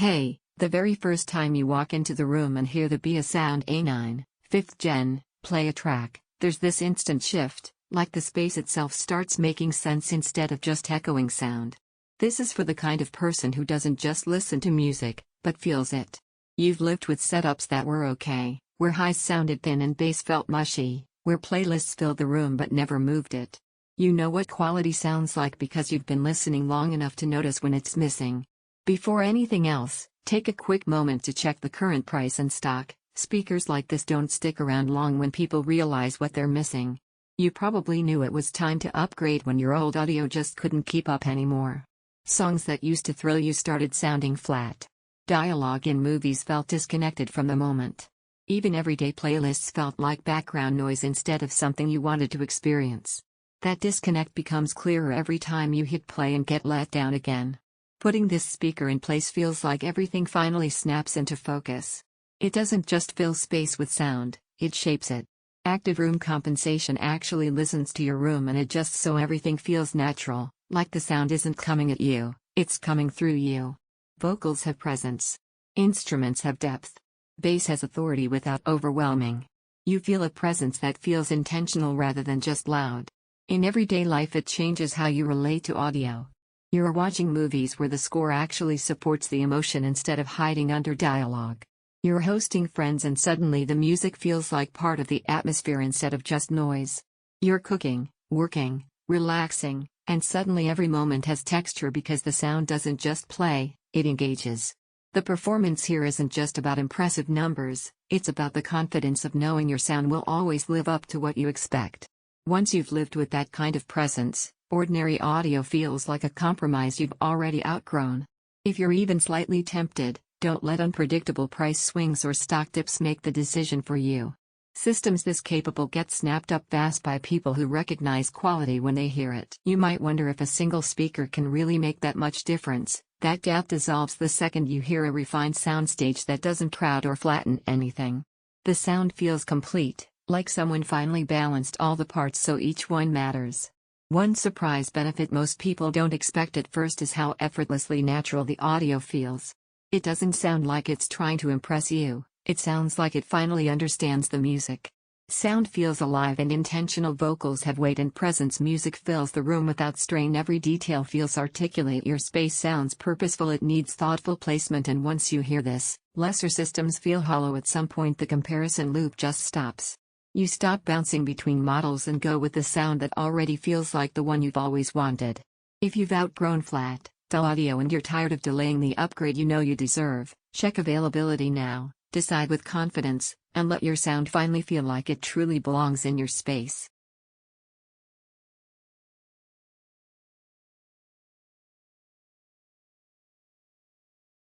Hey, the very first time you walk into the room and hear the Beosound A9, 5th gen, play a track, there's this instant shift, like the space itself starts making sense instead of just echoing sound. This is for the kind of person who doesn't just listen to music, but feels it. You've lived with setups that were okay, where highs sounded thin and bass felt mushy, where playlists filled the room but never moved it. You know what quality sounds like because you've been listening long enough to notice when it's missing. Before anything else, take a quick moment to check the current price and stock. Speakers like this don't stick around long when people realize what they're missing. You probably knew it was time to upgrade when your old audio just couldn't keep up anymore. Songs that used to thrill you started sounding flat. Dialogue in movies felt disconnected from the moment. Even everyday playlists felt like background noise instead of something you wanted to experience. That disconnect becomes clearer every time you hit play and get let down again. Putting this speaker in place feels like everything finally snaps into focus. It doesn't just fill space with sound, it shapes it. Active room compensation actually listens to your room and adjusts so everything feels natural, like the sound isn't coming at you, it's coming through you. Vocals have presence. Instruments have depth. Bass has authority without overwhelming. You feel a presence that feels intentional rather than just loud. In everyday life, it changes how you relate to audio. You're watching movies where the score actually supports the emotion instead of hiding under dialogue. You're hosting friends and suddenly the music feels like part of the atmosphere instead of just noise. You're cooking, working, relaxing, and suddenly every moment has texture because the sound doesn't just play, it engages. The performance here isn't just about impressive numbers, it's about the confidence of knowing your sound will always live up to what you expect. Once you've lived with that kind of presence, ordinary audio feels like a compromise you've already outgrown. If you're even slightly tempted, don't let unpredictable price swings or stock dips make the decision for you. Systems this capable get snapped up fast by people who recognize quality when they hear it. You might wonder if a single speaker can really make that much difference. That doubt dissolves the second you hear a refined soundstage that doesn't crowd or flatten anything. The sound feels complete, like someone finally balanced all the parts so each one matters. One surprise benefit most people don't expect at first is how effortlessly natural the audio feels. It doesn't sound like it's trying to impress you, it sounds like it finally understands the music. Sound feels alive and intentional. Vocals have weight and presence. Music fills the room without strain. Every detail feels articulate. Your space sounds purposeful. It needs thoughtful placement, and once you hear this, lesser systems feel hollow. At some point the comparison loop just stops. You stop bouncing between models and go with the sound that already feels like the one you've always wanted. If you've outgrown flat, dull audio and you're tired of delaying the upgrade you know you deserve, check availability now, decide with confidence, and let your sound finally feel like it truly belongs in your space.